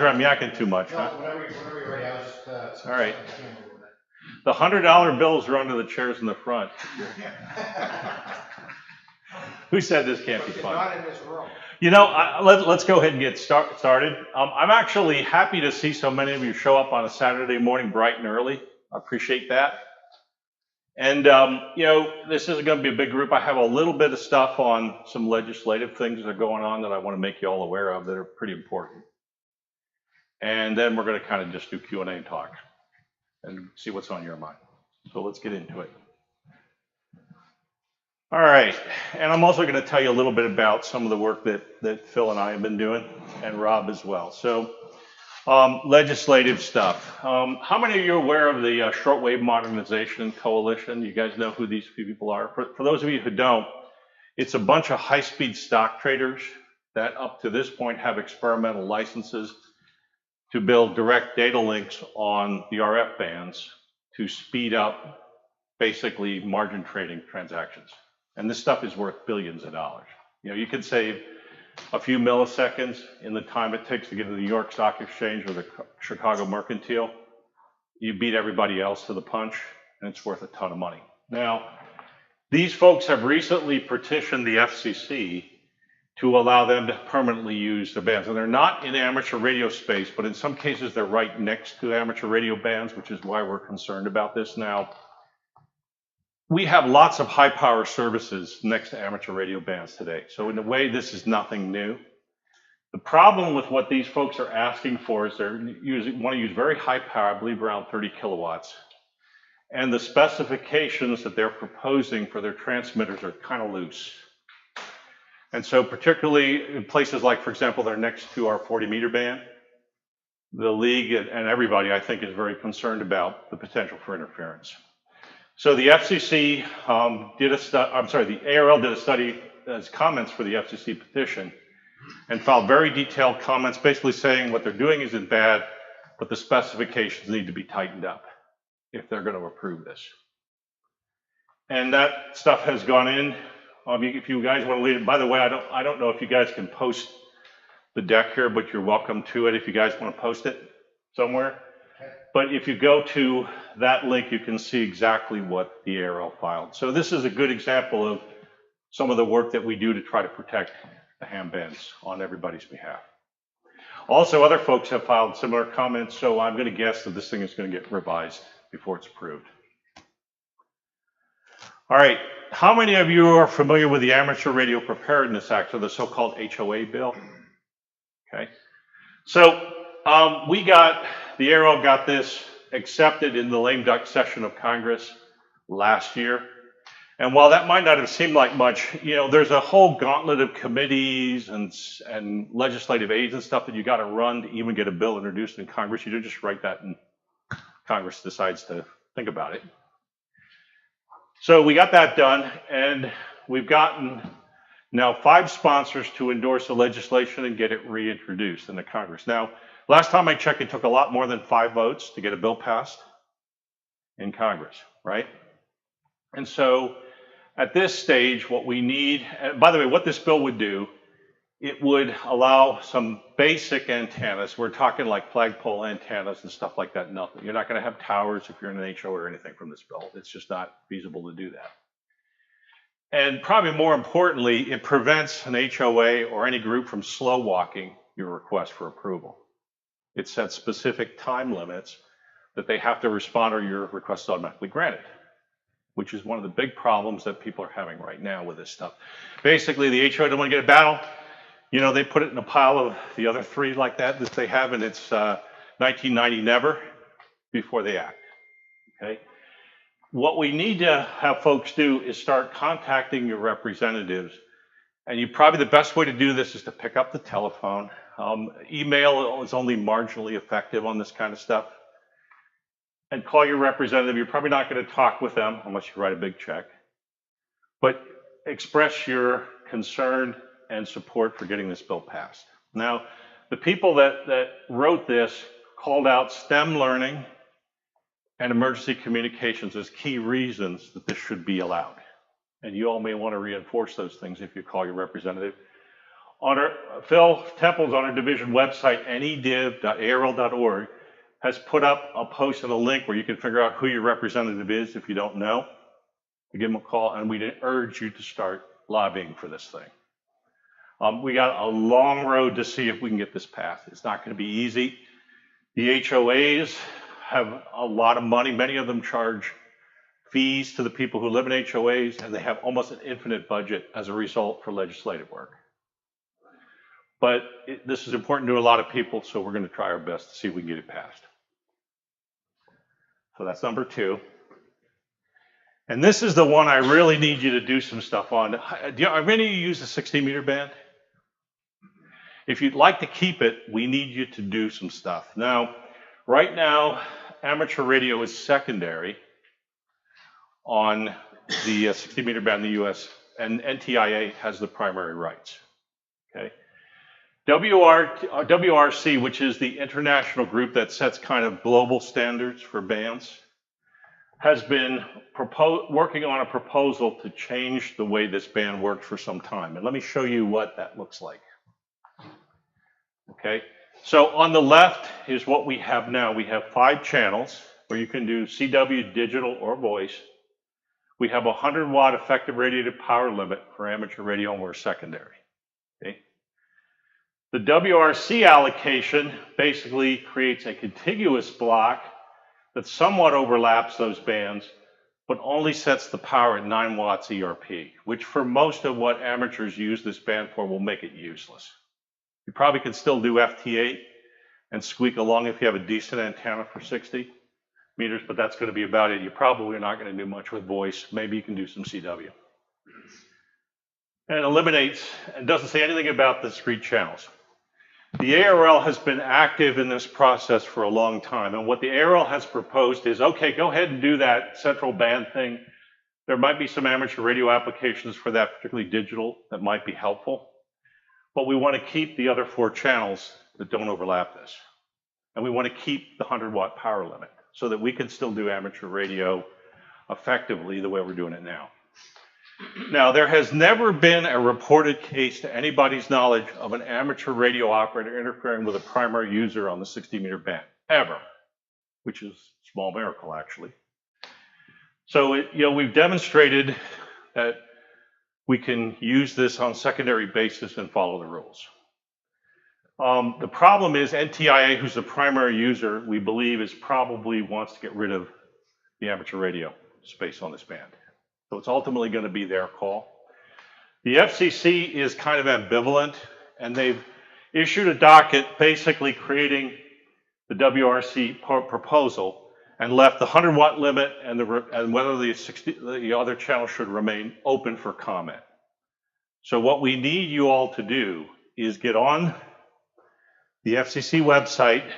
sure I'm yakking too much, huh? No, whenever you're ready, I was just, All right. The $100 bills are under the chairs in the front. Who said this can't be fun? Not in this room. You know, let's go ahead and get started. I'm actually happy to see so many of you show up on a Saturday morning bright and early. I appreciate that. And, you know, this isn't going to be a big group. I have a little bit of stuff on some legislative things that are going on that I want to make you all aware of that are pretty important. And then we're going to kind of just do Q&A and talk and see what's on your mind. So let's get into it. All right, and I'm also going to tell you a little bit about some of the work that Phil and I have been doing, and Rob as well. So, legislative stuff. How many of you are aware of the Shortwave Modernization Coalition? You guys know who these people are? For those of you who don't, it's a bunch of high-speed stock traders that up to this point have experimental licenses to build direct data links on the RF bands to speed up basically margin trading transactions. And this stuff is worth billions of dollars. You know, you could save a few milliseconds in the time it takes to get to the New York Stock Exchange or the Chicago Mercantile. You beat everybody else to the punch, and it's worth a ton of money. Now, these folks have recently petitioned the FCC to allow them to permanently use the bands. And they're not in amateur radio space, but in some cases they're right next to amateur radio bands, which is why we're concerned about this now. We have lots of high power services next to amateur radio bands today. So in a way, this is nothing new. The problem with what these folks are asking for is they want to use very high power, I believe around 30 kilowatts. And the specifications that they're proposing for their transmitters are kind of loose. And so particularly in places like, for example, they're next to our 40 meter band, the league and everybody, I think, is very concerned about the potential for interference. So the FCC the ARRL did a study as comments for the FCC petition and filed very detailed comments basically saying what they're doing isn't bad, but the specifications need to be tightened up if they're going to approve this. And that stuff has gone in. If you guys want to leave it, by the way, I don't know if you guys can post the deck here, but you're welcome to it if you guys want to post it somewhere. But if you go to that link, you can see exactly what the ARRL filed. So this is a good example of some of the work that we do to try to protect the ham bands on everybody's behalf. Also, other folks have filed similar comments, so I'm going to guess that this thing is going to get revised before it's approved. All right, how many of you are familiar with the Amateur Radio Preparedness Act, or the so-called HOA bill? Okay, so the ARRL got this accepted in the lame duck session of Congress last year. And while that might not have seemed like much, you know, there's a whole gauntlet of committees and legislative aids and stuff that you got to run to even get a bill introduced in Congress. You don't just write that and Congress decides to think about it. So we got that done, and we've gotten now 5 sponsors to endorse the legislation and get it reintroduced into Congress. Now, last time I checked, it took a lot more than 5 votes to get a bill passed in Congress, right? And so at this stage, what we need, and by the way, what this bill would do, it would allow some basic antennas. We're talking like flagpole antennas and stuff like that. Nothing. You're not going to have towers if you're in an HO or anything from this bill. It's just not feasible to do that. And probably more importantly, it prevents an HOA or any group from slow walking your request for approval. It sets specific time limits that they have to respond or your request is automatically granted, which is one of the big problems that people are having right now with this stuff. Basically, the HOA don't want to get a battle. You know, they put it in a pile of the other 3 like that they have, and it's 1990 never before they act, okay? What we need to have folks do is start contacting your representatives. And probably the best way to do this is to pick up the telephone. Email is only marginally effective on this kind of stuff. And call your representative. You're probably not going to talk with them unless you write a big check. But express your concern and support for getting this bill passed. Now, the people that wrote this called out STEM learning and emergency communications as key reasons that this should be allowed. And you all may want to reinforce those things if you call your representative. Phil Temples on our division website, nediv.arrl.org, has put up a post and a link where you can figure out who your representative is if you don't know. You give them a call, and we urge you to start lobbying for this thing. We got a long road to see if we can get this passed. It's not going to be easy. The HOAs have a lot of money. Many of them charge fees to the people who live in HOAs, and they have almost an infinite budget as a result for legislative work. But this is important to a lot of people, so we're going to try our best to see if we can get it passed. So that's number 2. And this is the one I really need you to do some stuff on. Have any of you used a 60-meter band? If you'd like to keep it, we need you to do some stuff. Now, right now, amateur radio is secondary on the 60-meter band in the US, and NTIA has the primary rights. Okay. WRC, which is the international group that sets kind of global standards for bands, has been working on a proposal to change the way this band works for some time. And let me show you what that looks like. Okay, so on the left is what we have now. We have 5 channels where you can do CW, digital, or voice. We have a 100-watt effective radiated power limit for amateur radio, and we're secondary. Okay. The WRC allocation basically creates a contiguous block that somewhat overlaps those bands, but only sets the power at 9 watts ERP, which for most of what amateurs use this band for will make it useless. You probably can still do FT8 and squeak along if you have a decent antenna for 60 meters, but that's going to be about it. You probably are not going to do much with voice. Maybe you can do some CW. And it eliminates and doesn't say anything about the discrete channels. The ARRL has been active in this process for a long time, and what the ARRL has proposed is, okay, go ahead and do that central band thing. There might be some amateur radio applications for that, particularly digital, that might be helpful. But we want to keep the other 4 channels that don't overlap this. And we want to keep the 100-watt power limit so that we can still do amateur radio effectively the way we're doing it now. Now, there has never been a reported case to anybody's knowledge of an amateur radio operator interfering with a primary user on the 60-meter band, ever, which is a small miracle, actually. So, we've demonstrated that we can use this on a secondary basis and follow the rules. The problem is NTIA, who's the primary user, we believe probably wants to get rid of the amateur radio space on this band. So it's ultimately going to be their call. The FCC is kind of ambivalent, and they've issued a docket basically creating the WRC proposal and left the 100-watt limit and whether the other channel should remain open for comment. So what we need you all to do is get on the FCC website,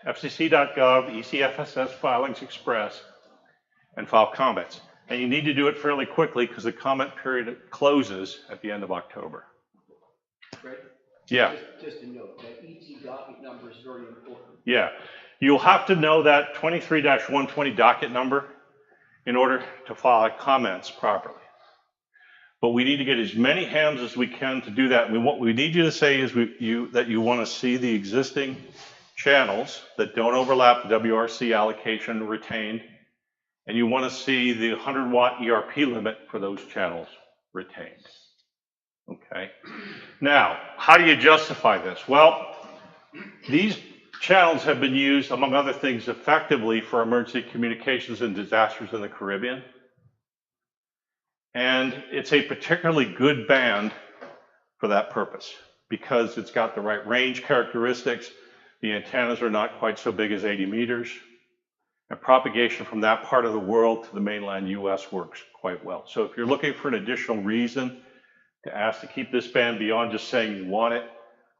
fcc.gov, ECFSS Filings Express, and file comments. And you need to do it fairly quickly because the comment period closes at the end of October. Right. Yeah. Just a note, that ET docket number is very important. Yeah. You'll have to know that 23-120 docket number in order to file comments properly. But we need to get as many hands as we can to do that. What we need you to say is that you want to see the existing channels that don't overlap the WRC allocation retained, and you want to see the 100-watt ERP limit for those channels retained. Okay. Now, how do you justify this? Well, these channels have been used, among other things, effectively for emergency communications and disasters in the Caribbean. And it's a particularly good band for that purpose because it's got the right range characteristics. The antennas are not quite so big as 80 meters. And propagation from that part of the world to the mainland US works quite well. So if you're looking for an additional reason to ask to keep this band beyond just saying you want it,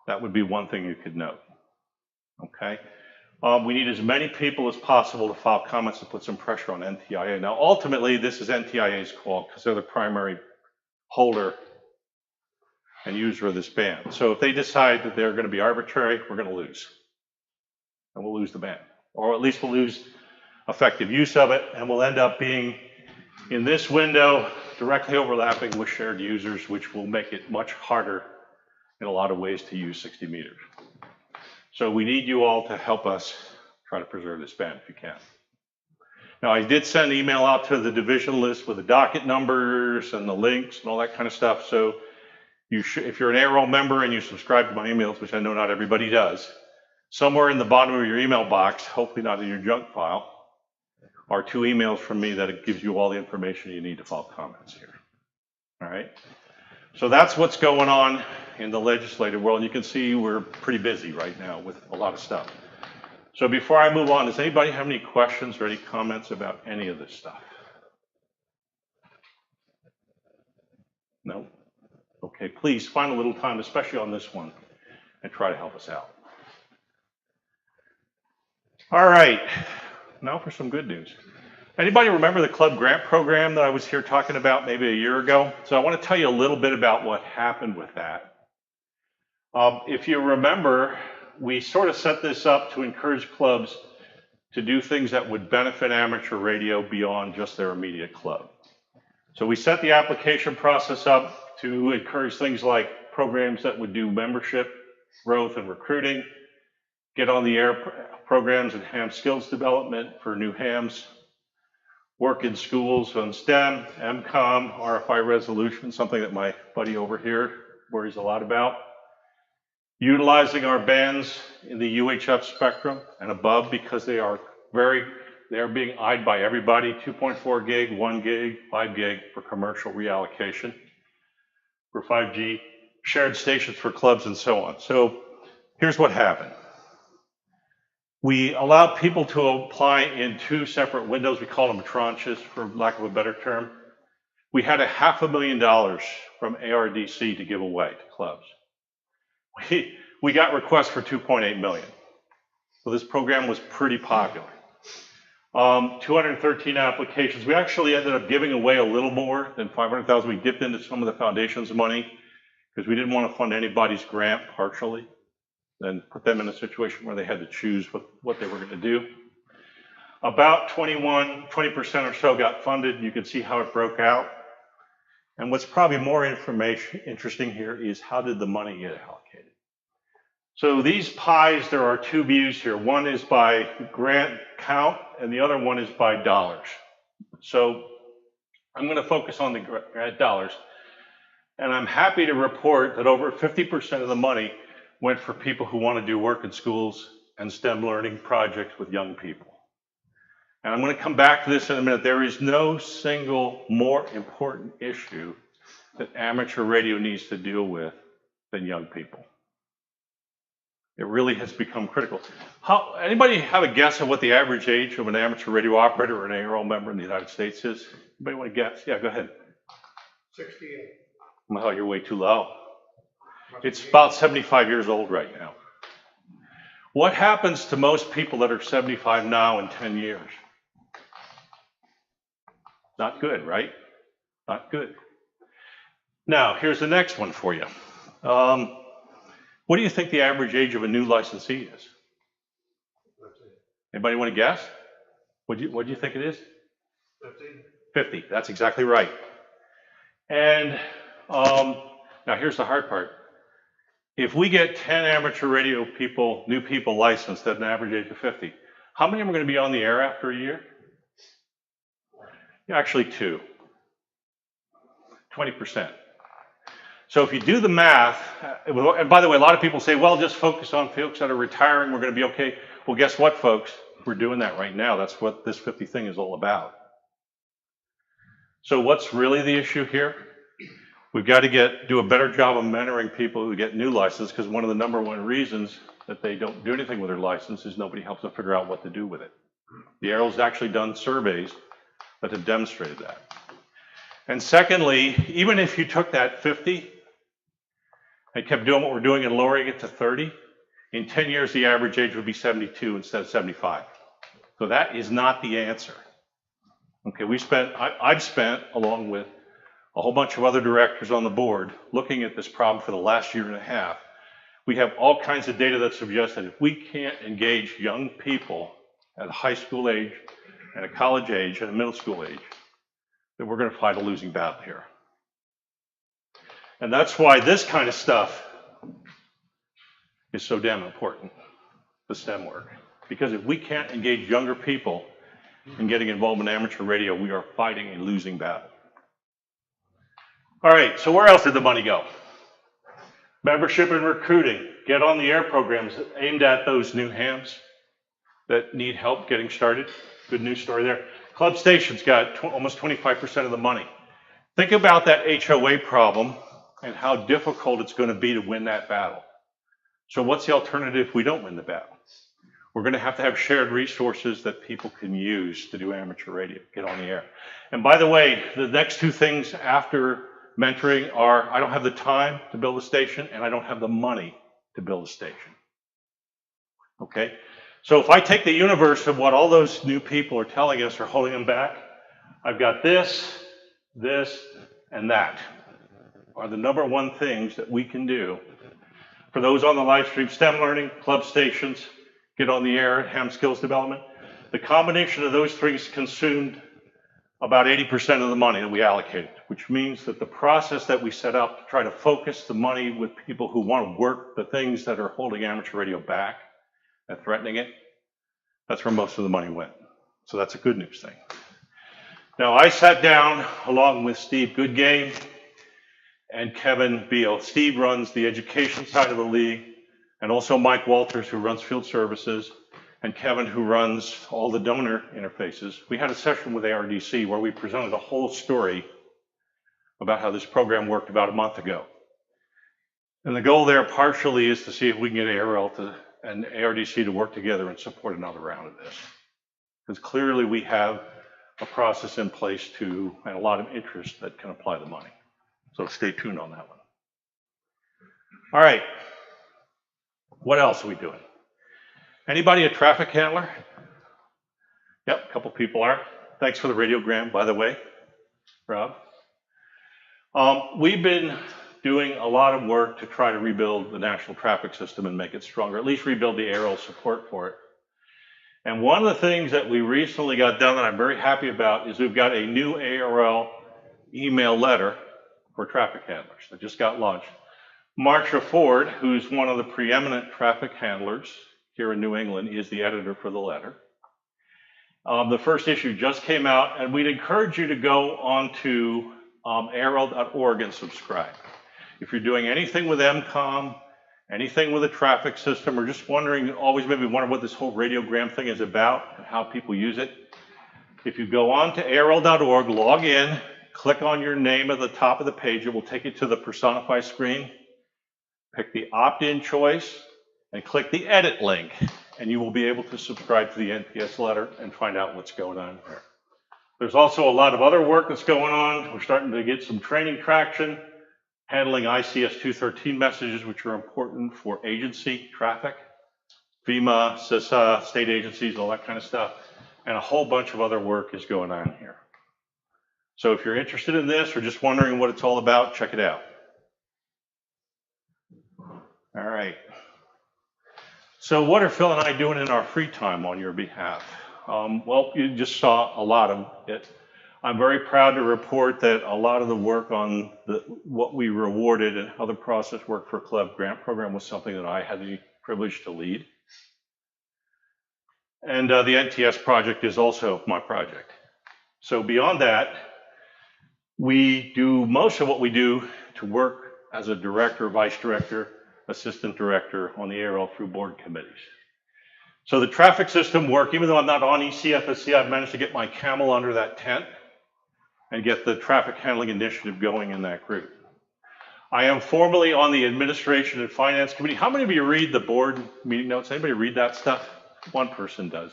that would be one thing you could note. Okay. We need as many people as possible to file comments to put some pressure on NTIA. Now, ultimately, this is NTIA's call because they're the primary holder and user of this band. So if they decide that they're going to be arbitrary, we're going to lose. And we'll lose the band. Or at least we'll lose effective use of it, and we'll end up being in this window directly overlapping with shared users, which will make it much harder in a lot of ways to use 60 meters. So we need you all to help us try to preserve this band if you can. Now, I did send an email out to the division list with the docket numbers and the links and all that kind of stuff. So you should, if you're an ARRL member and you subscribe to my emails, which I know not everybody does, somewhere in the bottom of your email box, hopefully not in your junk file, are 2 emails from me that it gives you all the information you need to file comments here. All right? So that's what's going on in the legislative world. You can see we're pretty busy right now with a lot of stuff. So before I move on, does anybody have any questions or any comments about any of this stuff? No? Okay, please find a little time, especially on this one, and try to help us out. All right, now for some good news. Anybody remember the club grant program that I was here talking about maybe a year ago? So I want to tell you a little bit about what happened with that. If you remember, we sort of set this up to encourage clubs to do things that would benefit amateur radio beyond just their immediate club. So we set the application process up to encourage things like programs that would do membership growth and recruiting, get on the air programs and ham skills development for new hams, work in schools on STEM, MCOM, RFI resolution, something that my buddy over here worries a lot about. Utilizing our bands in the UHF spectrum and above because they are being eyed by everybody, 2.4 gig, 1 gig, 5 gig for commercial reallocation, for 5G, shared stations for clubs and so on. So here's what happened. We allowed people to apply in 2 separate windows. We call them tranches, for lack of a better term. We had $500,000 from ARRL to give away to clubs. We got requests for 2.8 million. So this program was pretty popular. 213 applications. We actually ended up giving away a little more than 500,000. We dipped into some of the foundation's money because we didn't want to fund anybody's grant partially and put them in a situation where they had to choose what they were going to do. About 20% or so got funded. You can see how it broke out. And what's probably more interesting here is how did the money get allocated? So these pies, there are 2 views here. One is by grant count, and the other one is by dollars. So I'm going to focus on the grant dollars. And I'm happy to report that over 50% of the money went for people who want to do work in schools and STEM learning projects with young people. And I'm going to come back to this in a minute. There is no single more important issue that amateur radio needs to deal with than young people. It really has become critical. Anybody have a guess of what the average age of an amateur radio operator or an ARRL member in the United States is? Anybody want to guess? Yeah, go ahead. 68. Well, you're way too low. It's about 75 years old right now. What happens to most people that are 75 now in 10 years? Not good, right? Not good. Now, here's the next one for you. What do you think the average age of a new licensee is? Anybody want to guess? What do you think it is? 50. That's exactly right. And now here's the hard part. If we get 10 amateur radio people, new people licensed at an average age of 50, how many of them are going to be on the air after a year? Yeah, actually 2. 20%. So if you do the math, and by the way, a lot of people say, well, just focus on folks that are retiring, we're going to be okay. Well, guess what, folks? We're doing that right now. That's what this 50 thing is all about. So what's really the issue here? We've got to do a better job of mentoring people who get new licenses, because one of the #1 reasons that they don't do anything with their license is nobody helps them figure out what to do with it. The ARRL's actually done surveys that have demonstrated that. And secondly, even if you took that 50 and kept doing what we're doing and lowering it to 30, in 10 years, the average age would be 72 instead of 75. So that is not the answer. Okay, I've spent, along with a whole bunch of other directors on the board, looking at this problem for the last year and a half. We have all kinds of data that suggests that if we can't engage young people at a high school age, at a college age, at a middle school age, then we're going to fight a losing battle here. And that's why this kind of stuff is so damn important, the STEM work. Because if we can't engage younger people in getting involved in amateur radio, we are fighting a losing battle. All right, so where else did the money go? Membership and recruiting. Get on the air programs aimed at those new hams that need help getting started. Good news story there. Club stations got almost 25% of the money. Think about that HOA problem and how difficult it's going to be to win that battle. So what's the alternative if we don't win the battle? We're going to have shared resources that people can use to do amateur radio, get on the air. And by the way, the next two things after mentoring are, I don't have the time to build a station and I don't have the money to build a station. Okay? So if I take the universe of what all those new people are telling us are holding them back, I've got this, and that are the number one things that we can do. For those on the live stream, STEM learning, club stations, get on the air, ham skills development. The combination of those three consumed about 80% of the money that we allocated, which means that the process that we set up to try to focus the money with people who want to work the things that are holding amateur radio back and threatening it, that's where most of the money went. So that's a good news thing. Now, I sat down along with Steve Goodgame and Kevin Beal. Steve runs the education side of the league, and also Mike Walters, who runs field services, and Kevin, who runs all the donor interfaces. We had a session with ARRL where we presented a whole story about how this program worked about a month ago. And the goal there partially is to see if we can get ARRL and ARRL to work together and support another round of this. Because clearly we have a process in place and a lot of interest that can apply the money. So stay tuned on that one. All right. What else are we doing? Anybody a traffic handler? Yep, a couple people are. Thanks for the radiogram, by the way, Rob. We've been doing a lot of work to try to rebuild the national traffic system and make it stronger, at least rebuild the ARRL support for it. And one of the things that we recently got done that I'm very happy about is we've got a new ARRL email letter for traffic handlers that just got launched. Marsha Ford, who's one of the preeminent traffic handlers here in New England, is the editor for the letter. The first issue just came out, and we'd encourage you to go onto ARRL.org and subscribe. If you're doing anything with MCOM, anything with the traffic system, or just wondering, always maybe wonder what this whole radiogram thing is about and how people use it, if you go on to ARRL.org, log in, click on your name at the top of the page, it will take you to the Personify screen. Pick the opt-in choice and click the edit link, and you will be able to subscribe to the NPS letter and find out what's going on there. There's also a lot of other work that's going on. We're starting to get some training traction, handling ICS 213 messages, which are important for agency traffic, FEMA, CISA, state agencies, all that kind of stuff, and a whole bunch of other work is going on here. So if you're interested in this or just wondering what it's all about, check it out. All right. So what are Phil and I doing in our free time on your behalf? Well, you just saw a lot of it. I'm very proud to report that a lot of the work on what we rewarded and how the process worked for Club Grant Program was something that I had the privilege to lead. And the NTS project is also my project. So beyond that, we do most of what we do to work as a director, vice director, assistant director on the ARRL through board committees. So the traffic system work, even though I'm not on ECFSC, I've managed to get my camel under that tent and get the traffic handling initiative going in that group. I am formally on the administration and finance committee. How many of you read the board meeting notes? Anybody read that stuff? One person does.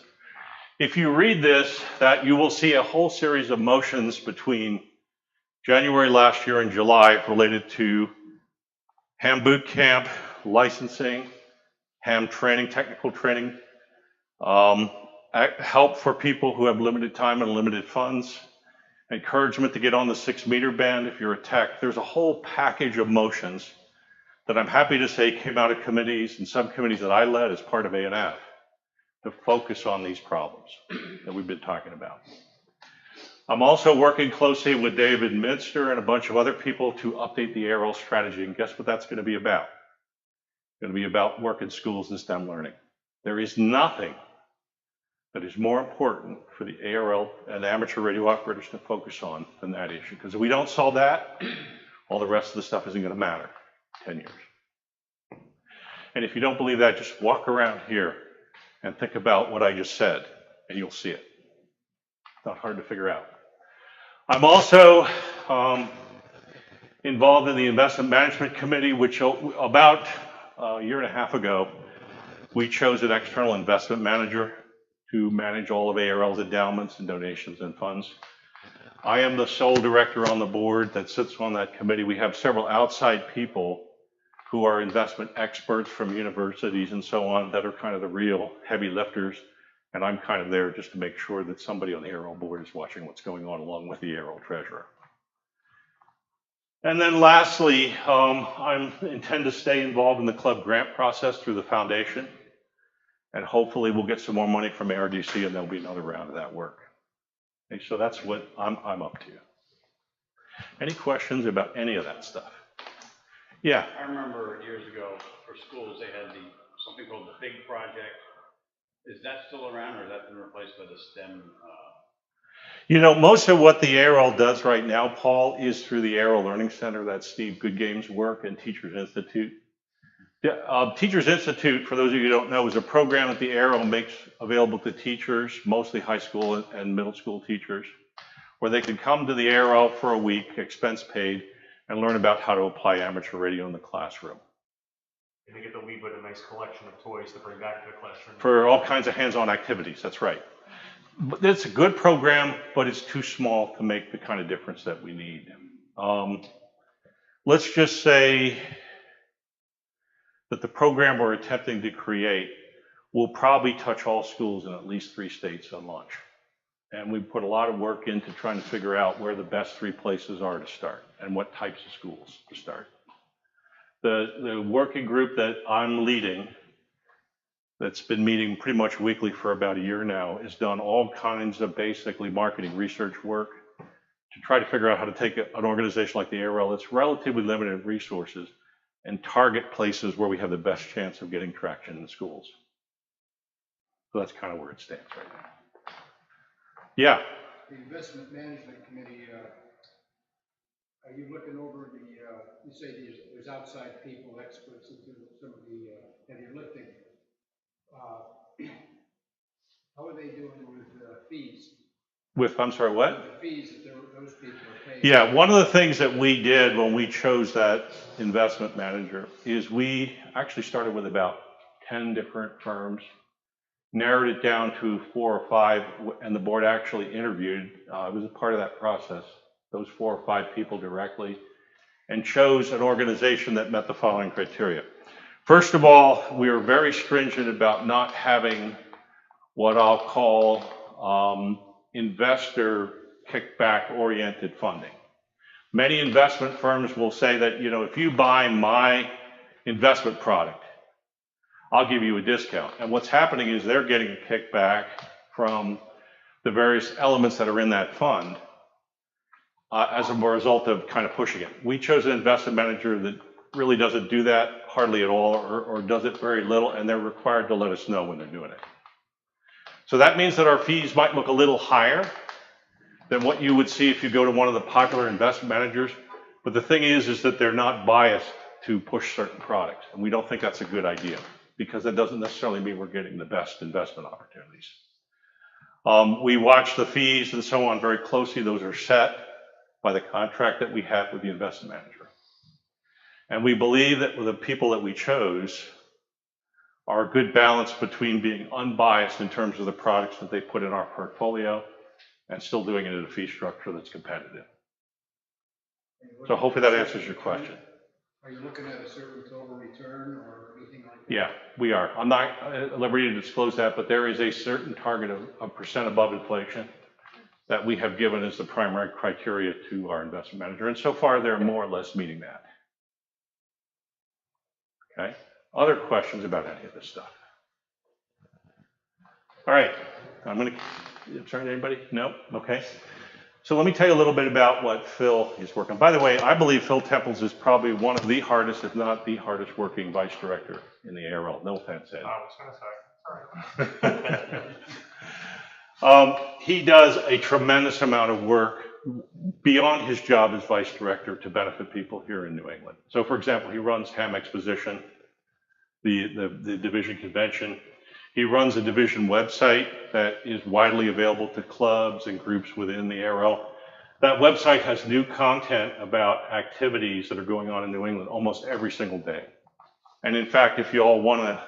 If you read this, that you will see a whole series of motions between January last year and July related to ham boot camp, licensing, ham training, technical training, help for people who have limited time and limited funds, encouragement to get on the 6-meter band if you're a tech. There's a whole package of motions that I'm happy to say came out of committees and subcommittees that I led as part of ANF to focus on these problems that we've been talking about. I'm also working closely with David Minster and a bunch of other people to update the ARRL strategy, and guess what that's going to be about? going to be about work in schools and STEM learning. There is nothing that is more important for the ARRL and amateur radio operators to focus on than that issue. Because if we don't solve that, all the rest of the stuff isn't going to matter in 10 years. And if you don't believe that, just walk around here and think about what I just said, and you'll see it. Not hard to figure out. I'm also involved in the investment management committee, which about a year and a half ago, we chose an external investment manager to manage all of ARRL's endowments and donations and funds. I am the sole director on the board that sits on that committee. We have several outside people who are investment experts from universities and so on that are kind of the real heavy lifters. And I'm kind of there just to make sure that somebody on the ARRL board is watching what's going on along with the ARRL treasurer. And then lastly, I intend to stay involved in the club grant process through the foundation. And hopefully we'll get some more money from ARRDC and there'll be another round of that work. Okay, so that's what I'm up to. Any questions about any of that stuff? Yeah. I remember years ago for schools, they had something called the Big Project. Is that still around, or has that been replaced by the STEM? You know, most of what the ARRL does right now, Paul, is through the ARRL Learning Center. That's Steve Goodgame's work and Teachers Institute. Teachers Institute, for those of you who don't know, is a program that the ARRL makes available to teachers, mostly high school and middle school teachers, where they can come to the ARRL for a week, expense paid, and learn about how to apply amateur radio in the classroom. And they get to leave with a nice collection of toys to bring back to the classroom. For all kinds of hands-on activities, that's right. But it's a good program, but it's too small to make the kind of difference that we need. Let's just say that the program we're attempting to create will probably touch all schools in at least 3 states on launch. And we put a lot of work into trying to figure out where the best 3 places are to start and what types of schools to start. The working group that I'm leading, that's been meeting pretty much weekly for about a year now, has done all kinds of basically marketing research work to try to figure out how to take an organization like the ARRL that's relatively limited in resources and target places where we have the best chance of getting traction in the schools. So that's kind of where it stands right now. Yeah. The investment management committee, are you looking over the, you say there's outside people, experts that do some of the heavy lifting. How are they doing with fees? With, I'm sorry, what? The fees that those people are paying. Yeah, one of the things that we did when we chose that investment manager is we actually started with about 10 different firms, narrowed it down to 4 or 5, and the board actually interviewed, it was a part of that process, those 4 or 5 people directly, and chose an organization that met the following criteria. First of all, we were very stringent about not having what I'll call investor kickback-oriented funding. Many investment firms will say that, you know, if you buy my investment product, I'll give you a discount. And what's happening is they're getting a kickback from the various elements that are in that fund as a result of kind of pushing it. We chose an investment manager that really doesn't do that hardly at all, or does it very little, and they're required to let us know when they're doing it. So that means that our fees might look a little higher than what you would see if you go to one of the popular investment managers. But the thing is that they're not biased to push certain products. And we don't think that's a good idea, because that doesn't necessarily mean we're getting the best investment opportunities. We watch the fees and so on very closely. Those are set by the contract that we have with the investment manager. And we believe that with the people that we chose are a good balance between being unbiased in terms of the products that they put in our portfolio and still doing it at a fee structure that's competitive. So hopefully that answers your question. Are you looking at a certain total return or anything like that? Yeah, we are. I'm not at liberty to disclose that, but there is a certain target of percent above inflation that we have given as the primary criteria to our investment manager. And so far, they're more or less meeting that. Okay. Other questions about any of this stuff? All right. I'm sorry, anybody? No? Okay. So let me tell you a little bit about what Phil is working on. By the way, I believe Phil Temples is probably one of the hardest, if not the hardest working vice director in the ARRL. No offense, Ed. I was gonna say, all right. He does a tremendous amount of work beyond his job as vice director to benefit people here in New England. So for example, he runs Ham Exposition, the division convention. He runs a division website that is widely available to clubs and groups within the ARRL. That website has new content about activities that are going on in New England almost every single day. And in fact, if you all want to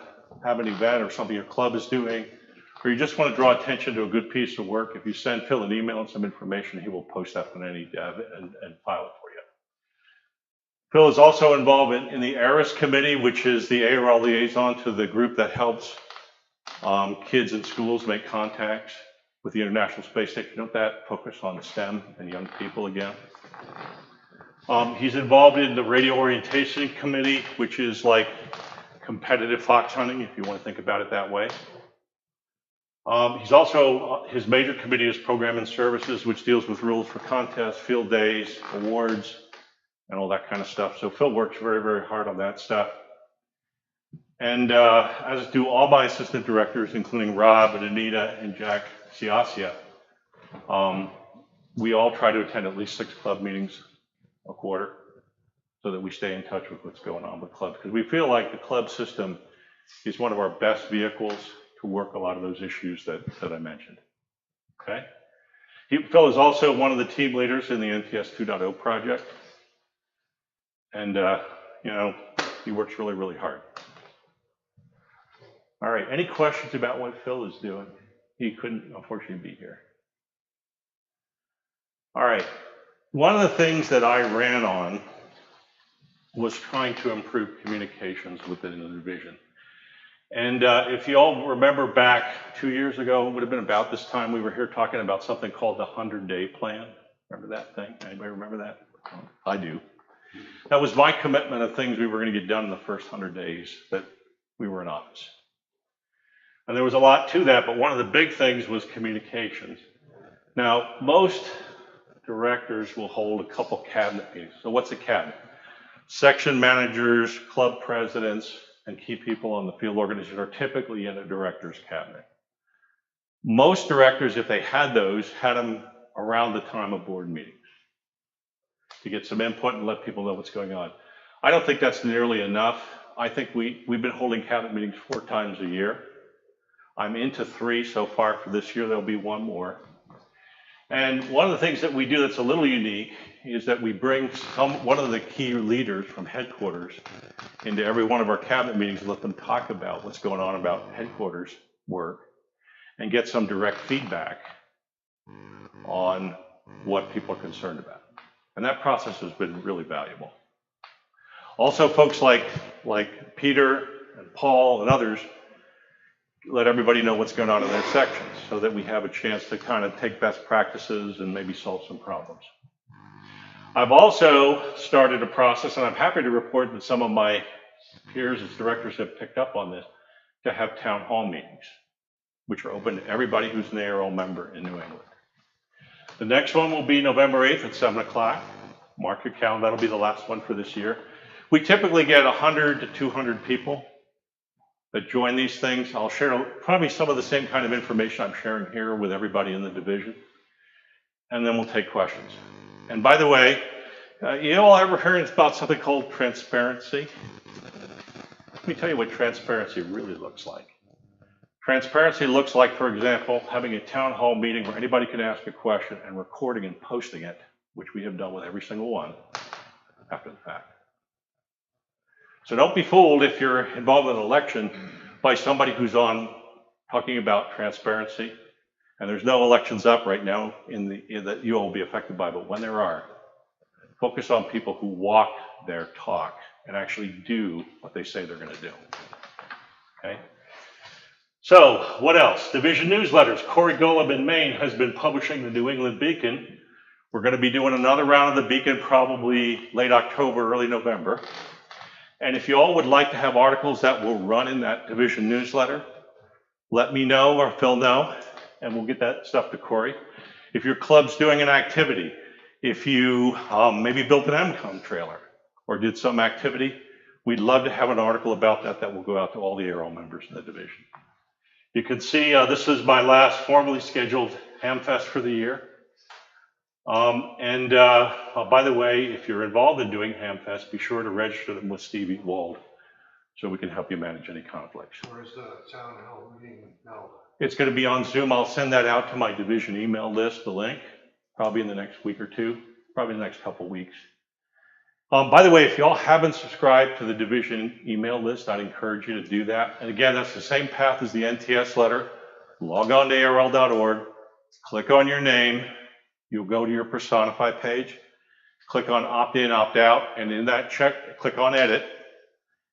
have an event or something your club is doing, or you just want to draw attention to a good piece of work, if you send Phil an email and some information, he will post that on any dev and file it for you. Phil is also involved in the ARRS committee, which is the ARRL liaison to the group that helps kids in schools make contacts with the International Space Station. Don't that focus on STEM and young people again? He's involved in the radio orientation committee, which is like competitive fox hunting, if you want to think about it that way. He's also, his major committee is program and services, which deals with rules for contests, field days, awards, and all that kind of stuff. So Phil works very, very hard on that stuff. And as do all my assistant directors, including Rob and Anita and Jack Ciacia, we all try to attend at least 6 club meetings a quarter so that we stay in touch with what's going on with clubs. Because we feel like the club system is one of our best vehicles to work a lot of those issues that I mentioned. Okay? Phil is also one of the team leaders in the NTS 2.0 project. And, you know, he works really, really hard. All right, any questions about what Phil is doing? He couldn't, unfortunately, be here. All right, one of the things that I ran on was trying to improve communications within the division. And if you all remember back 2 years ago, it would have been about this time, we were here talking about something called the 100-day plan. Remember that thing? Anybody remember that? I do. That was my commitment of things we were going to get done in the first 100 days that we were in office. And there was a lot to that, but one of the big things was communications. Now, most directors will hold a couple cabinet meetings. So what's a cabinet? Section managers, club presidents, and key people on the field organization are typically in a director's cabinet. Most directors, if they had those, had them around the time of board meetings to get some input and let people know what's going on. I don't think that's nearly enough. I think we've been holding cabinet meetings 4 times a year. I'm into 3 so far for this year. There'll be 1 more. And one of the things that we do that's a little unique is that we bring one of the key leaders from headquarters into every one of our cabinet meetings and let them talk about what's going on about headquarters work and get some direct feedback on what people are concerned about. And that process has been really valuable. Also, folks like Peter and Paul and others let everybody know what's going on in their sections so that we have a chance to kind of take best practices and maybe solve some problems. I've also started a process, and I'm happy to report that some of my peers as directors have picked up on this, to have town hall meetings, which are open to everybody who's an ARRL member in New England. The next one will be November 8th at 7 o'clock. Mark your calendar, that'll be the last one for this year. We typically get 100 to 200 people that join these things. I'll share probably some of the same kind of information I'm sharing here with everybody in the division. And then we'll take questions. And by the way, you all ever heard about something called transparency? Let me tell you what transparency really looks like. Transparency looks like, for example, having a town hall meeting where anybody can ask a question and recording and posting it, which we have done with every single one after the fact. So don't be fooled if you're involved in an election by somebody who's on talking about transparency. And there's no elections up right now that you all will be affected by, but when there are, focus on people who walk their talk and actually do what they say they're going to do. Okay? So what else? Division newsletters. Corey Golub in Maine has been publishing the New England Beacon. We're going to be doing another round of the Beacon probably late October, early November. And if you all would like to have articles that will run in that division newsletter, let me know or Phil know, and we'll get that stuff to Corey. If your club's doing an activity, if you maybe built an MCOM trailer or did some activity, we'd love to have an article about that that will go out to all the ARRL members in the division. You can see this is my last formally scheduled Hamfest for the year. By the way, if you're involved in doing Hamfest, be sure to register them with Stevie Wald so we can help you manage any conflicts. Where's the town hall meeting now? It's going to be on Zoom. I'll send that out to my division email list, the link, probably in the next week or two, probably in the next couple weeks. By the way, if y'all haven't subscribed to the division email list, I'd encourage you to do that. And again, that's the same path as the NTS letter. Log on to ARRL.org, click on your name, you'll go to your Personify page, click on opt-in, opt-out, and in that click on edit.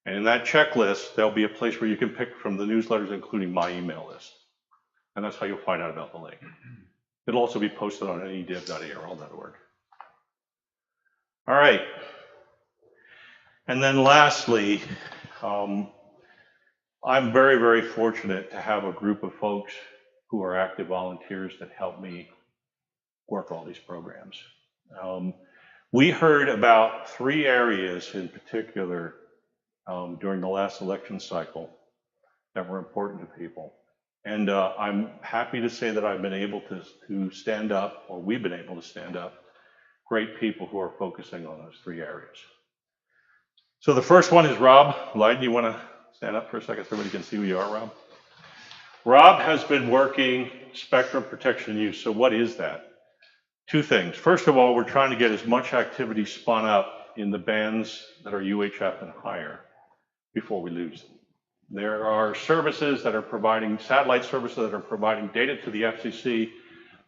And in that checklist, there'll be a place where you can pick from the newsletters, including my email list. And that's how you'll find out about the link. It'll also be posted on nedib.arrl.org. All right. And then lastly, I'm very, very fortunate to have a group of folks who are active volunteers that help me work all these programs. We heard about 3 areas in particular during the last election cycle that were important to people. And I'm happy to say that I've been able to stand up, or we've been able to stand up, great people who are focusing on those 3 areas. So the first one is Rob Lydon. You want to stand up for a second so everybody can see who you are, Rob? Rob has been working spectrum protection use. So what is that? 2 things. First of all, we're trying to get as much activity spun up in the bands that are UHF and higher before we lose them. There are services that are providing, satellite services that are providing data to the FCC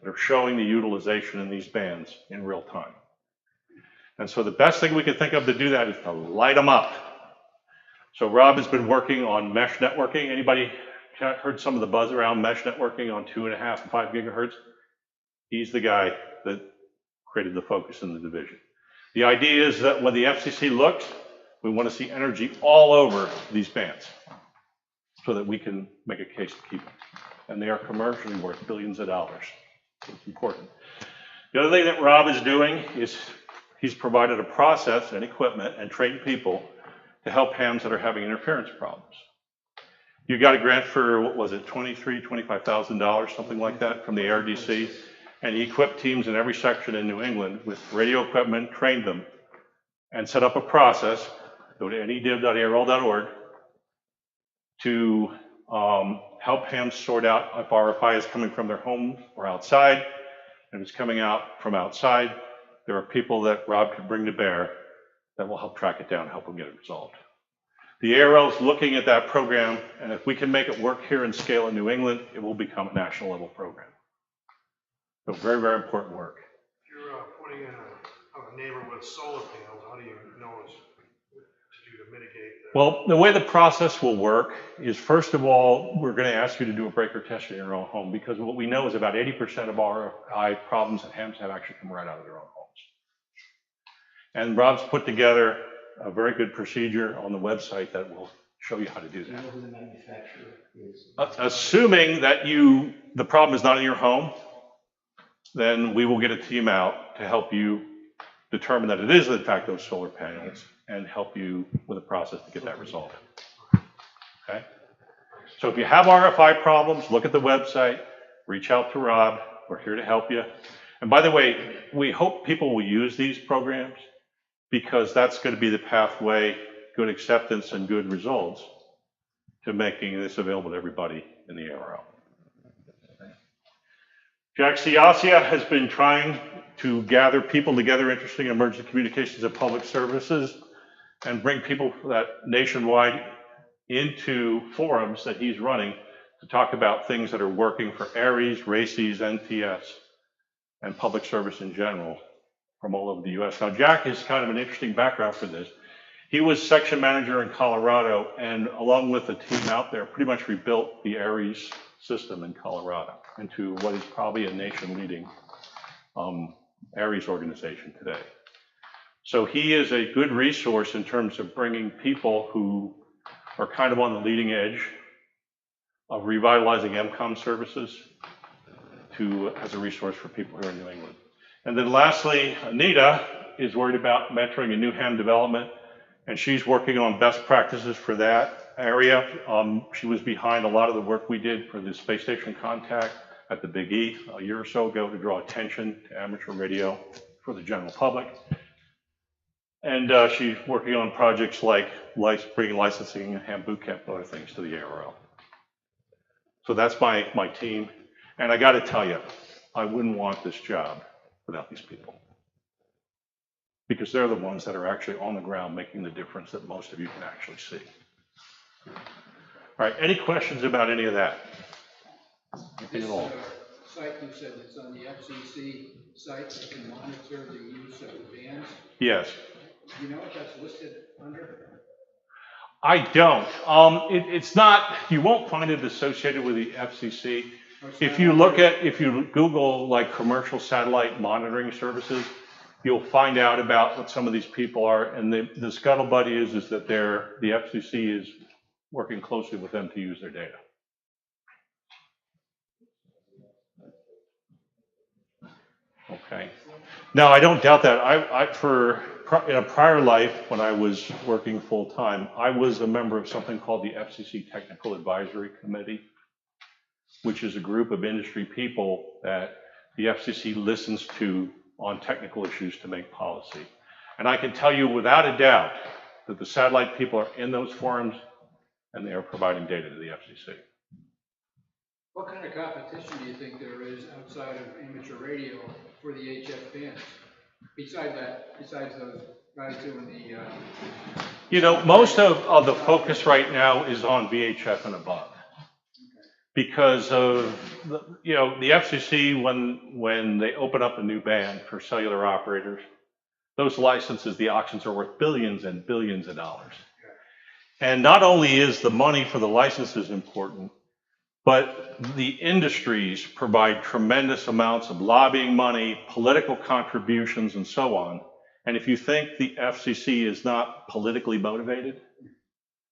that are showing the utilization in these bands in real time. And so the best thing we can think of to do that is to light them up. So Rob has been working on mesh networking. Anybody heard some of the buzz around mesh networking on 2.5 and 5 gigahertz? He's the guy that created the focus in the division. The idea is that when the FCC looks, we want to see energy all over these bands so that we can make a case to keep them. And they are commercially worth billions of dollars. So it's important. The other thing that Rob is doing is he's provided a process and equipment and trained people to help hams that are having interference problems. You got a grant for, what was it, $25,000, something like that, from the ARRDC, and he equipped teams in every section in New England with radio equipment, trained them, and set up a process. Go to nedib.arrl.org to help hams sort out if RFI is coming from their home or outside. And if it's coming out from outside, there are people that Rob can bring to bear that will help track it down and help them get it resolved. The ARRL is looking at that program, and if we can make it work here and scale in New England, it will become a national level program. So very, very important work. If you're putting in a neighbor with solar panels, how do you know what to do to mitigate that? Well, the way the process will work is, first of all, we're going to ask you to do a breaker test in your own home, because what we know is about 80% of RFI problems that hams have actually come right out of their own homes. And Rob's put together a very good procedure on the website that will show you how to do that. Do you know who the manufacturer is? Assuming that the problem is not in your home, then we will get a team out to help you determine that it is in fact those solar panels and help you with a process to get that resolved. Okay? So if you have RFI problems, look at the website, reach out to Rob. We're here to help you. And by the way, we hope people will use these programs, because that's going to be the pathway, good acceptance and good results to making this available to everybody in the ARRL. Jack Ciacia has been trying to gather people together interested in emergency communications and public services and bring people that nationwide into forums that he's running to talk about things that are working for ARES, RACES, NTS, and public service in general from all over the US. Now, Jack is kind of an interesting background for this. He was section manager in Colorado, and along with the team out there, pretty much rebuilt the ARES system in Colorado into what is probably a nation-leading ARES organization today. So he is a good resource in terms of bringing people who are kind of on the leading edge of revitalizing MCOM services as a resource for people here in New England. And then lastly, Anita is worried about mentoring and new ham development, and she's working on best practices for that area. She was behind a lot of the work we did for the space station contact at the Big E a year or so ago to draw attention to amateur radio for the general public. And she's working on projects like bringing licensing and ham boot camp and other things to the ARRL. So that's my team. And I got to tell you, I wouldn't want this job without these people, because they're the ones that are actually on the ground making the difference that most of you can actually see. All right, any questions about any of that? Anything at all? Site you said it's on the FCC site that can monitor the use of the bands. Yes. Do you know what that's listed under? I don't. It's not, you won't find it associated with the FCC. If you Google like commercial satellite monitoring services, you'll find out about what some of these people are. And the scuttlebutt is that the FCC is working closely with them to use their data. Okay. Now, I don't doubt that. In a prior life, when I was working full time, I was a member of something called the FCC Technical Advisory Committee, which is a group of industry people that the FCC listens to on technical issues to make policy. And I can tell you without a doubt that the satellite people are in those forums and they are providing data to the FCC. What kind of competition do you think there is outside of amateur radio for the HF bands? Besides those guys doing the... You know, most of the focus right now is on VHF and above. Because of, the FCC, when they open up a new band for cellular operators, those licenses, the auctions are worth billions and billions of dollars. And not only is the money for the licenses important, but the industries provide tremendous amounts of lobbying money, political contributions, and so on. And if you think the FCC is not politically motivated,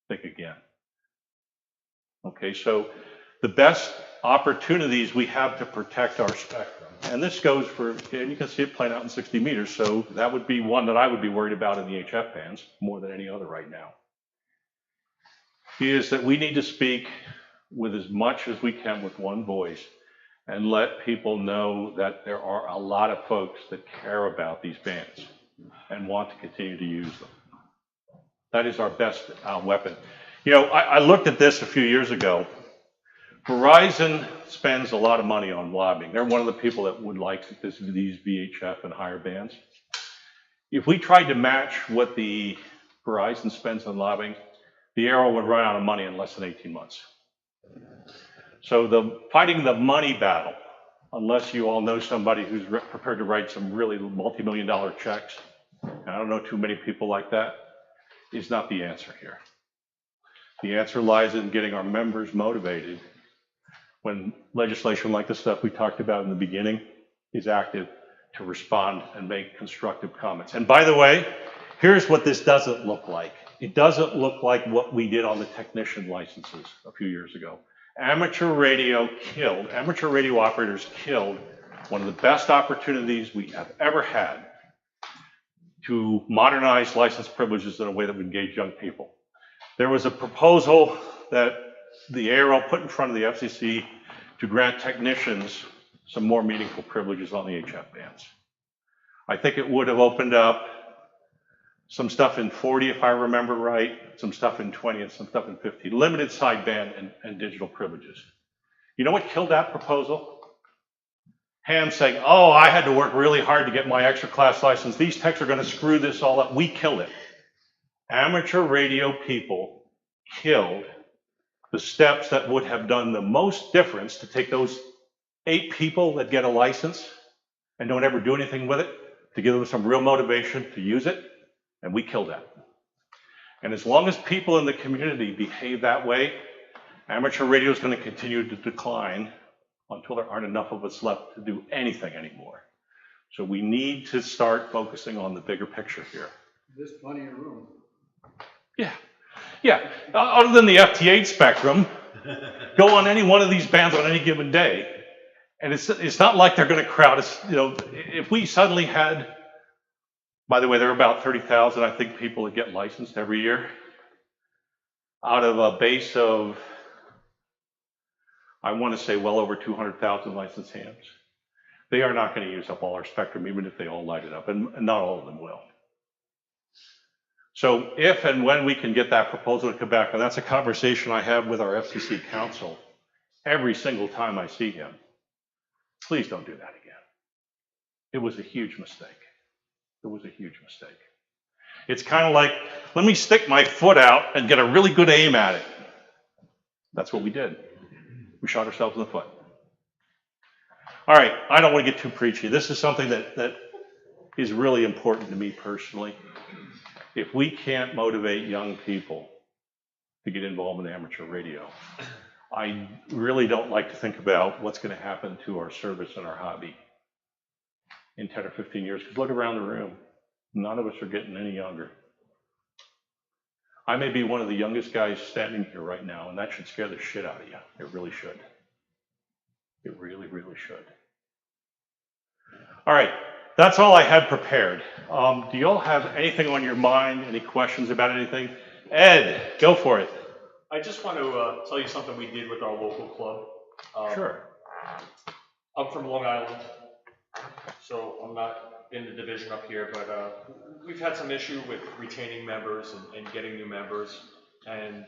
think again. Okay, so the best opportunities we have to protect our spectrum, and this goes for, and you can see it playing out in 60 meters, so that would be one that I would be worried about in the HF bands more than any other right now, is that we need to speak with as much as we can with one voice and let people know that there are a lot of folks that care about these bands and want to continue to use them. That is our best weapon. You know, I looked at this a few years ago. Verizon spends a lot of money on lobbying. They're one of the people that would like these VHF and higher bands. If we tried to match what the Verizon spends on lobbying, the ARRL would run out of money in less than 18 months. So fighting the money battle, unless you all know somebody who's prepared to write some really multi-million-dollar checks, and I don't know too many people like that, is not the answer here. The answer lies in getting our members motivated when legislation like the stuff we talked about in the beginning is active to respond and make constructive comments. And by the way, here's what this doesn't look like. It doesn't look like what we did on the technician licenses a few years ago. Amateur radio operators killed one of the best opportunities we have ever had to modernize license privileges in a way that would engage young people. There was a proposal that the ARRL put in front of the FCC to grant technicians some more meaningful privileges on the HF bands. I think it would have opened up some stuff in 40, if I remember right, some stuff in 20, and some stuff in 50. Limited sideband and digital privileges. You know what killed that proposal? Ham saying, oh, I had to work really hard to get my extra class license. These techs are going to screw this all up. We killed it. Amateur radio people killed the steps that would have done the most difference to take those 8 people that get a license and don't ever do anything with it, to give them some real motivation to use it. And we killed that. And as long as people in the community behave that way, amateur radio is going to continue to decline until there aren't enough of us left to do anything anymore. So we need to start focusing on the bigger picture here. There's plenty of room. Yeah. Other than the FT8 spectrum, go on any one of these bands on any given day, And it's not like they're going to crowd us. You know, if we suddenly had, by the way, there are about 30,000, I think, people that get licensed every year out of a base of, I want to say, well over 200,000 licensed hams. They are not going to use up all our spectrum, even if they all light it up, and not all of them will. So if and when we can get that proposal to come back, and that's a conversation I have with our FCC counsel every single time I see him, please don't do that again. It was a huge mistake. It was a huge mistake. It's kind of like, let me stick my foot out and get a really good aim at it. That's what we did. We shot ourselves in the foot. All right, I don't want to get too preachy. This is something that is really important to me personally. If we can't motivate young people to get involved in amateur radio, I really don't like to think about what's going to happen to our service and our hobby in 10 or 15 years, because look around the room. None of us are getting any younger. I may be one of the youngest guys standing here right now, and that should scare the shit out of you. It really should. It really, really should. All right, that's all I had prepared. Do you all have anything on your mind? Any questions about anything? Ed, go for it. I just want to tell you something we did with our local club. Sure. I'm from Long Island, so I'm not in the division up here, but we've had some issue with retaining members and getting new members. And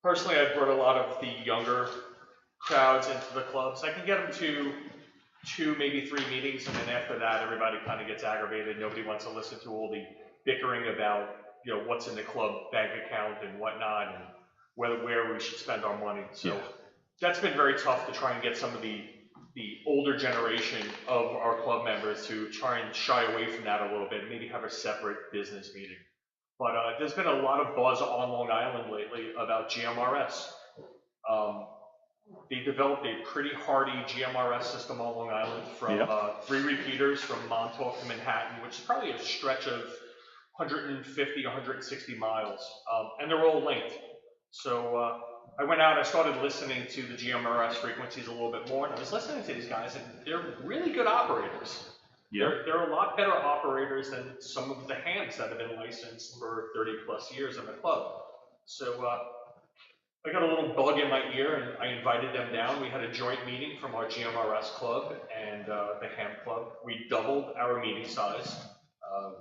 personally, I've brought a lot of the younger crowds into the clubs. I can get them to 2, maybe 3 meetings, and then after that, everybody kind of gets aggravated. Nobody wants to listen to all the bickering about, you know, what's in the club bank account and whatnot, and where we should spend our money. So that's been very tough to try and get some of the older generation of our club members to try and shy away from that a little bit, maybe have a separate business meeting. But there's been a lot of buzz on Long Island lately about GMRS. They developed a pretty hardy GMRS system on Long Island from 3 repeaters from Montauk to Manhattan, which is probably a stretch of 150, 160 miles, and they're all linked. So I went out, I started listening to the GMRS frequencies a little bit more, and I was listening to these guys, and they're really good operators. Yeah. They're a lot better operators than some of the hams that have been licensed for 30 plus years in the club. So I got a little bug in my ear, and I invited them down. We had a joint meeting from our GMRS club and the ham club. We doubled our meeting size.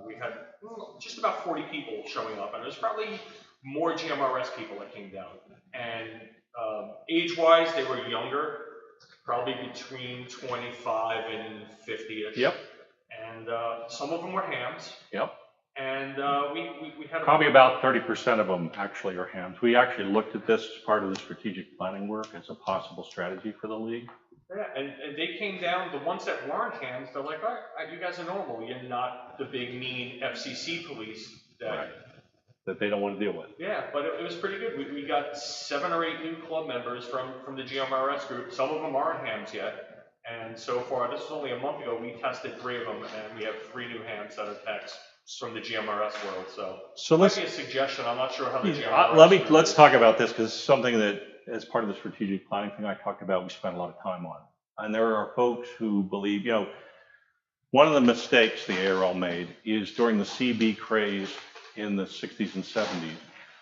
We had just about 40 people showing up, and there's probably more GMRS people that came down. And age-wise, they were younger, probably between 25 and 50-ish. Yep. And some of them were hams. Yep. And we had probably about 30% of them actually are hams. We actually looked at this as part of the strategic planning work as a possible strategy for the league. Yeah, and they came down, the ones that weren't hams, they're like, all right, you guys are normal. You're not the big, mean FCC police that they don't want to deal with. Yeah, but it was pretty good. We got 7 or 8 new club members from the GMRS group. Some of them aren't hams yet. And so far, this was only a month ago, we tested 3 of them, and we have 3 new hams that are techs from the GMRS world. So let's be a suggestion. I'm not sure how the GMRS let's talk about this, because it's something that, as part of the strategic planning thing I talked about, we spent a lot of time on. And there are folks who believe, you know, one of the mistakes the ARRL made is during the CB craze in the 60s and 70s,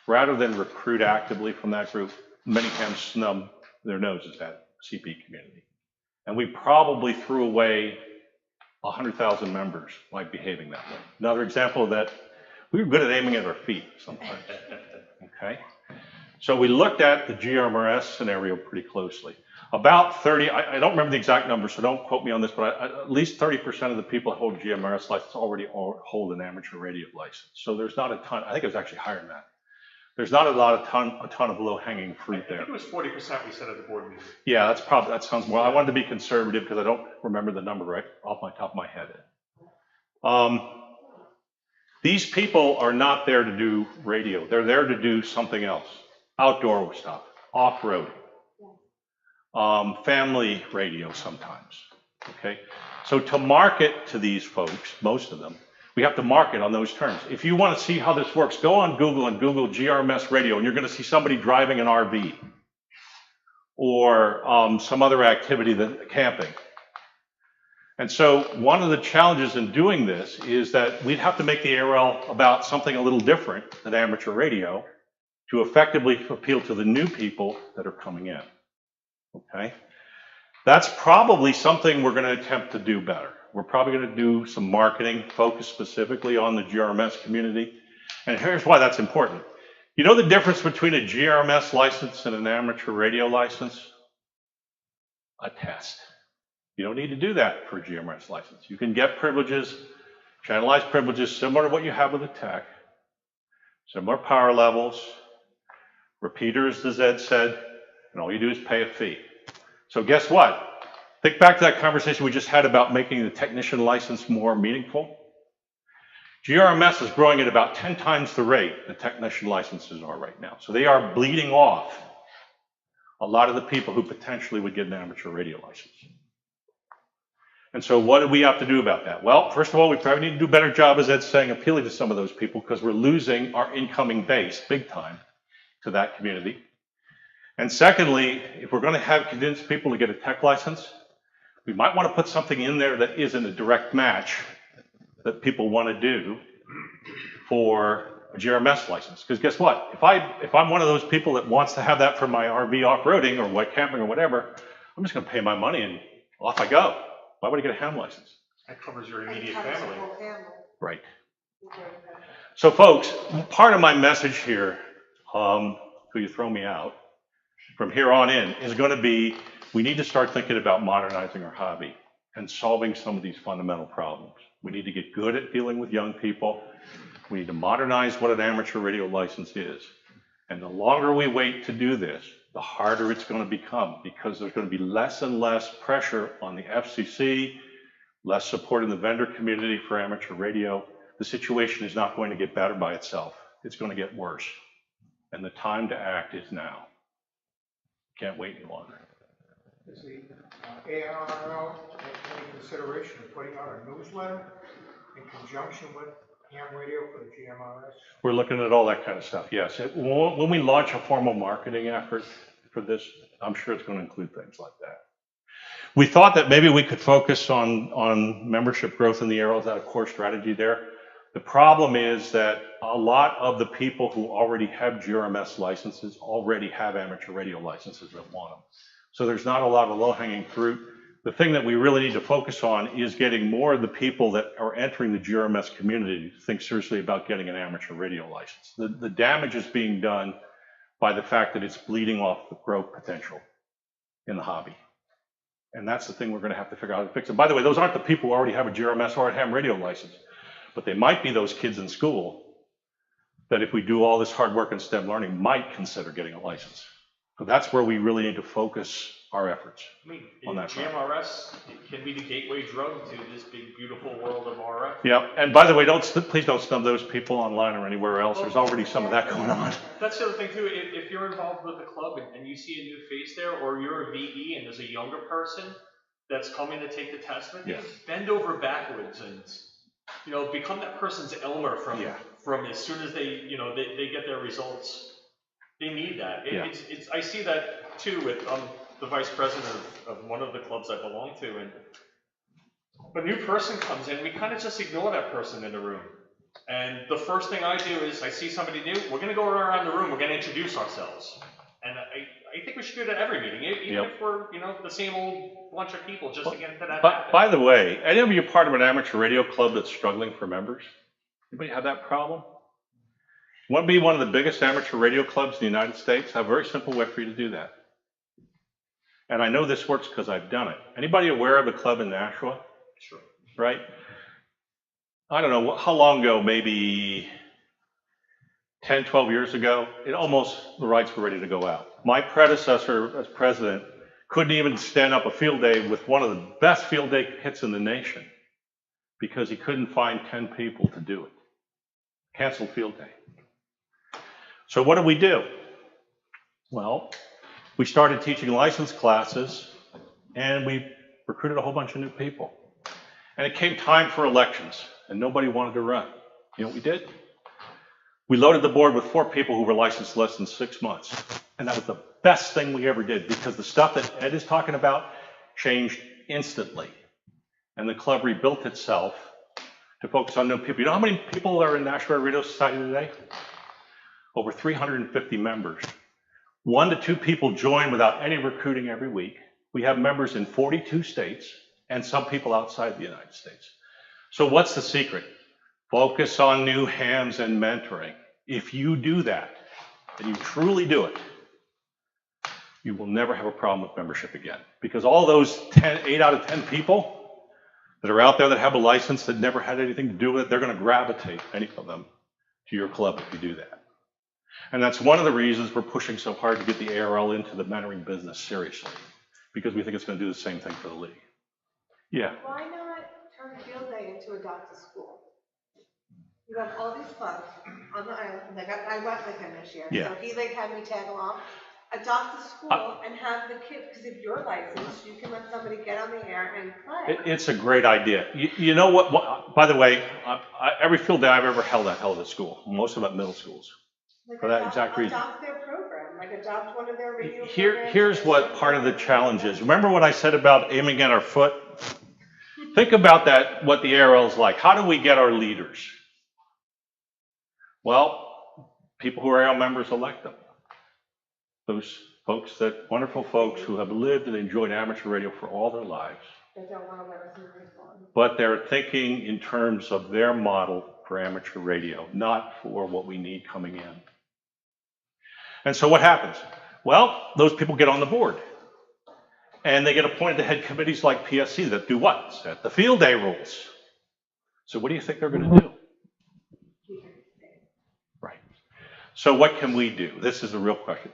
rather than recruit actively from that group, many hams snub their noses at the CB community. And we probably threw away 100,000 members by behaving that way. Another example of that, we were good at aiming at our feet sometimes. Okay? So we looked at the GMRS scenario pretty closely. About 30, I don't remember the exact number, so don't quote me on this, but at least 30% of the people who hold a GMRS license already hold an amateur radio license. So there's not a ton, I think it was actually higher than that. There's not a ton of low-hanging fruit there. I think it was 40% we said at the board meeting. Yeah, that sounds more. I wanted to be conservative because I don't remember the number right off my top of my head. These people are not there to do radio. They're there to do something else. Outdoor stuff, off-roading, family radio sometimes, okay? So to market to these folks, most of them, we have to market on those terms. If you want to see how this works, go on Google and Google GMRS radio, and you're going to see somebody driving an RV or some other activity than camping. And so one of the challenges in doing this is that we'd have to make the ARRL about something a little different than amateur radio to effectively appeal to the new people that are coming in, okay? That's probably something we're gonna attempt to do better. We're probably gonna do some marketing focused specifically on the GRMS community. And here's why that's important. You know the difference between a GRMS license and an amateur radio license? A test. You don't need to do that for a GRMS license. You can get privileges, channelized privileges, similar to what you have with a tech, similar power levels, repeaters, as Ed said, and all you do is pay a fee. So guess what? Think back to that conversation we just had about making the technician license more meaningful. GRMS is growing at about 10 times the rate the technician licenses are right now. So they are bleeding off a lot of the people who potentially would get an amateur radio license. And so what do we have to do about that? Well, first of all, we probably need to do a better job, as Ed's saying, appealing to some of those people, because we're losing our incoming base big time to that community. And secondly, if we're going to have convinced people to get a tech license, we might want to put something in there that isn't a direct match that people want to do for a GRMS license. Because guess what? If I'm one of those people that wants to have that for my RV off-roading or white camping or whatever, I'm just going to pay my money and off I go. Why would I get a ham license? That covers your immediate family. Right. So folks, part of my message here, till you throw me out, from here on in, is going to be, we need to start thinking about modernizing our hobby and solving some of these fundamental problems. We need to get good at dealing with young people. We need to modernize what an amateur radio license is. And the longer we wait to do this, the harder it's going to become, because there's going to be less and less pressure on the FCC, less support in the vendor community for amateur radio. The situation is not going to get better by itself. It's going to get worse. And the time to act is now. Can't wait any longer. Is the ARRL any consideration of putting out a newsletter in conjunction with ham radio for the GMRS? We're looking at all that kind of stuff, yes. When we launch a formal marketing effort for this, I'm sure it's going to include things like that. We thought that maybe we could focus on membership growth in the ARRL. Is that a core strategy there? The problem is that a lot of the people who already have GRMS licenses already have amateur radio licenses that want them. So there's not a lot of low-hanging fruit. The thing that we really need to focus on is getting more of the people that are entering the GRMS community to think seriously about getting an amateur radio license. The damage is being done by the fact that it's bleeding off the growth potential in the hobby. And that's the thing we're going to have to figure out how to fix it. By the way, those aren't the people who already have a GRMS or a ham radio license, but they might be those kids in school that, if we do all this hard work in STEM learning, might consider getting a license. So that's where we really need to focus our efforts. I mean, on that front. GMRS can be the gateway drug to this big, beautiful world of RF. Yeah, and by the way, please don't snub those people online or anywhere else. There's already some of that going on. That's the other thing too. If you're involved with the club and you see a new face there, or you're a VE and there's a younger person that's coming to take the test with you, bend over backwards and, you know, become that person's Elmer from as soon as they get their results. They need that. I see that too with the vice president of one of the clubs I belong to, and a new person comes in, we kind of just ignore that person in the room. And the first thing I do is, I see somebody new, we're going to go around the room, we're going to introduce ourselves. And I think we should do that every meeting, even if we're, the same old bunch of people, just to get into that habit. By the way, any of you part of an amateur radio club that's struggling for members? Anybody have that problem? You want to be one of the biggest amateur radio clubs in the United States? I have a very simple way for you to do that. And I know this works because I've done it. Anybody aware of a club in Nashua? Sure. Right? I don't know, how long ago, maybe 10, 12 years ago, the rights were ready to go out. My predecessor as president couldn't even stand up a field day with one of the best field day hits in the nation because he couldn't find 10 people to do it. Canceled field day. So what did we do? Well, we started teaching license classes and we recruited a whole bunch of new people. And it came time for elections and nobody wanted to run. You know what we did? We loaded the board with 4 people who were licensed less than 6 months. And that was the best thing we ever did, because the stuff that Ed is talking about changed instantly. And the club rebuilt itself to focus on new people. You know how many people are in Nashville Radio Society today? Over 350 members. 1 to 2 people join without any recruiting every week. We have members in 42 states and some people outside the United States. So what's the secret? Focus on new hands and mentoring. If you do that, and you truly do it, you will never have a problem with membership again. Because all those 8 out of 10 people that are out there that have a license that never had anything to do with it, they're going to gravitate, any of them, to your club if you do that. And that's one of the reasons we're pushing so hard to get the ARRL into the mentoring business seriously, because we think it's going to do the same thing for the league. Yeah. Why not turn field day into a doctor's school? You have all these clubs on the island, like I went with him this year, Yeah. so he like had me tag along. Adopt a school and have the kids, because if you're licensed, you can let somebody get on the air and play. It's a great idea. You know what, by the way, every field day I've ever held, I've held at school, most of them at middle schools, Like for that exact reason. Adopt their program, like adopt one of their radio Here's what part of the challenge is. Remember what I said about aiming at our foot? Think about that, what the ARRL is like. How do we get our leaders? Well, people who are ARRL members elect them. Those folks, wonderful folks who have lived and enjoyed amateur radio for all their lives. They don't want to let us in. But they're thinking in terms of their model for amateur radio, not for what we need coming in. And so what happens? Well, those people get on the board. And they get appointed to head committees like PSC that do what? Set the field day rules. So what do you think they're going to do? Right. So what can we do? This is a real question.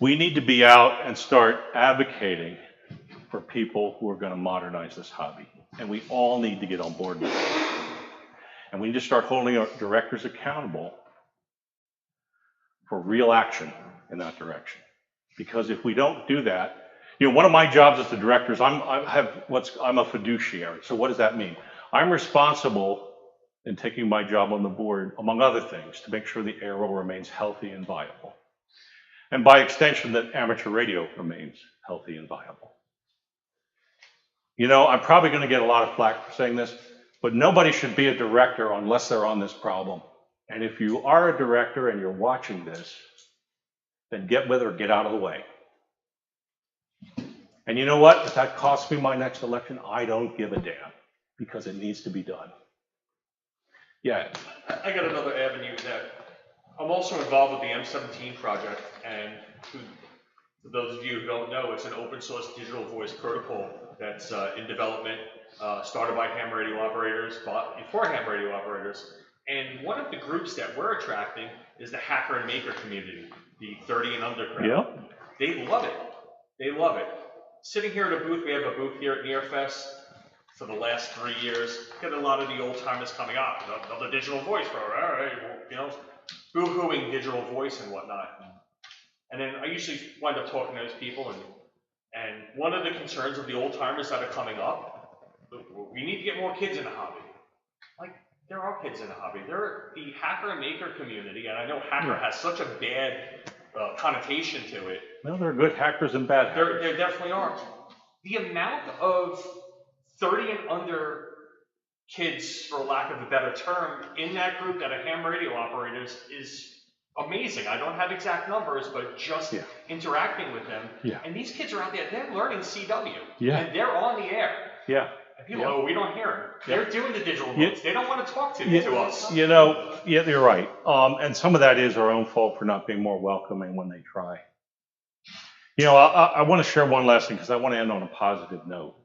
We need to be out and start advocating for people who are going to modernize this hobby. And we all need to get on board with it. And we need to start holding our directors accountable for real action in that direction. Because if we don't do that, you know, one of my jobs as the director is I'm a fiduciary. So what does that mean? I'm responsible in taking my job on the board, among other things, to make sure the ARRL remains healthy and viable. And by extension, that amateur radio remains healthy and viable. You know, I'm probably going to get a lot of flack for saying this, but nobody should be a director unless they're on this problem. And if you are a director and you're watching this, then get with it or get out of the way. And you know what? If that costs me my next election, I don't give a damn, because it needs to be done. Yeah. I got another avenue that I'm also involved with the M17 project, and for those of you who don't know, it's an open source digital voice protocol that's in development, started by ham radio operators, bought for ham radio operators. And one of the groups that we're attracting is the hacker and maker community, the 30 and under crowd. Yep. They love it. They love it. Sitting here at a booth, we have a booth here at Nearfest for the last 3 years. Get a lot of the old timers coming out. Another digital voice, bro. All right, you know, boo-hooing digital voice and whatnot. And then I usually wind up talking to those people, and one of the concerns of the old timers that are coming up, we need to get more kids in the hobby. Like, there are kids in the hobby. They're the hacker and maker community, and I know hacker has such a bad connotation to it. Well, there are good hackers and bad hackers. There definitely are. The amount of 30 and under kids, for lack of a better term, in that group that are ham radio operators is amazing. I don't have exact numbers, but just interacting with them. Yeah. And these kids are out there, they're learning CW. Yeah. And they're on the air. Yeah. And people, oh, we don't hear them. They're doing the digital voice. They don't want to talk to us. You know, yeah, you're right. And some of that is our own fault for not being more welcoming when they try. You know, I want to share one last thing, because I want to end on a positive note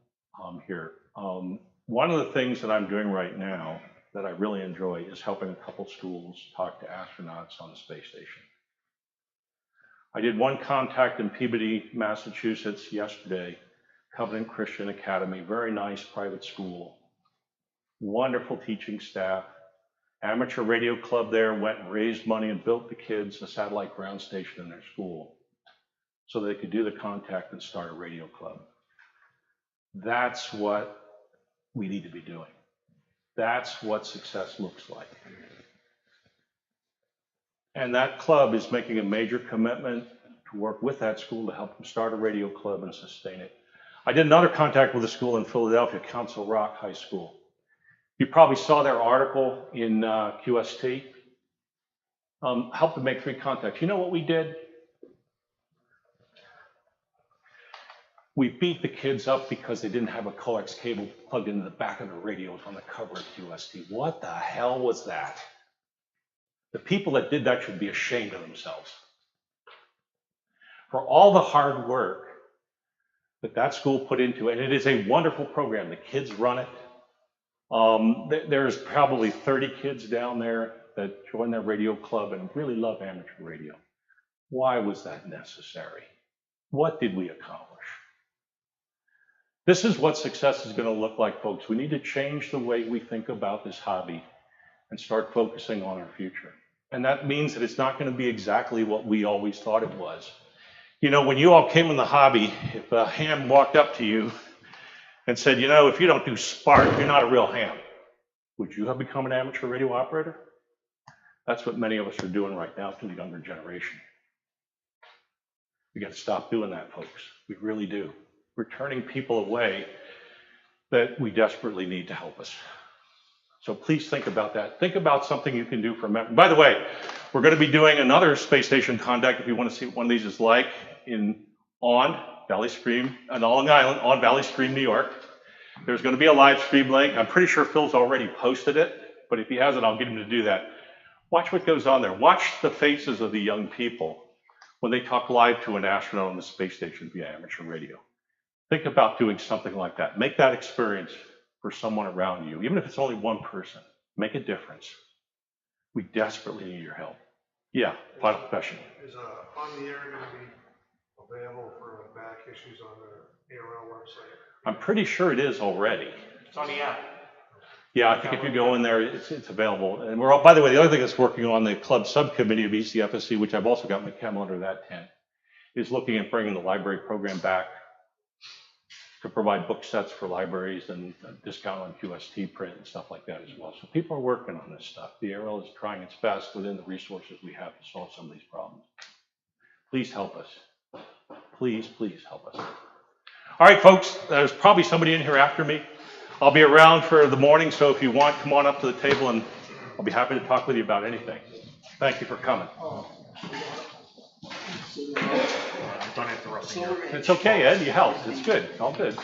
here. One of the things that I'm doing right now that I really enjoy is helping a couple schools talk to astronauts on the space station. I did one contact in Peabody, Massachusetts yesterday, Covenant Christian Academy, very nice private school, wonderful teaching staff, amateur radio club there, went and raised money and built the kids a satellite ground station in their school so they could do the contact and start a radio club. That's what we need to be doing. That's what success looks like. And that club is making a major commitment to work with that school to help them start a radio club and sustain it. I did another contact with a school in Philadelphia, Council Rock High School. You probably saw their article in QST. Helped them make 3 contacts. You know what we did? We beat the kids up because they didn't have a coax cable plugged into the back of the radios on the cover of QST. What the hell was that? The people that did that should be ashamed of themselves. For all the hard work that school put into it, and it is a wonderful program. The kids run it. There's probably 30 kids down there that join their radio club and really love amateur radio. Why was that necessary? What did we accomplish? This is what success is going to look like, folks. We need to change the way we think about this hobby and start focusing on our future. And that means that it's not going to be exactly what we always thought it was. You know, when you all came in the hobby, if a ham walked up to you and said, you know, if you don't do spark, you're not a real ham, would you have become an amateur radio operator? That's what many of us are doing right now to the younger generation. We got to stop doing that, folks. We really do. We're turning people away that we desperately need to help us. So please think about that. Think about something you can do for members. By the way, we're going to be doing another space station contact if you want to see what one of these is like on Valley Stream, on Long Island, on Valley Stream, New York. There's going to be a live stream link. I'm pretty sure Phil's already posted it, but if he hasn't, I'll get him to do that. Watch what goes on there. Watch the faces of the young people when they talk live to an astronaut on the space station via amateur radio. Think about doing something like that. Make that experience for someone around you, even if it's only one person. Make a difference. We desperately need your help. Yeah, final question. Is On the Air going to be available for back issues on the ARRL website? I'm pretty sure it is already. It's on the app. Yeah, I think if you go in there, it's available. And we're all, by the way, the other thing that's working on the club subcommittee of ECFSC, which I've also got my calendar that tent, is looking at bringing the library program back to provide book sets for libraries and a discount on QST print and stuff like that as well. So people are working on this stuff. The ARRL is trying its best within the resources we have to solve some of these problems. Please help us. Please, please help us. All right, folks, there's probably somebody in here after me. I'll be around for the morning, so if you want, come on up to the table and I'll be happy to talk with you about anything. Thank you for coming. I'm done interrupting you. It's okay, Ed, you helped. It's good, all good.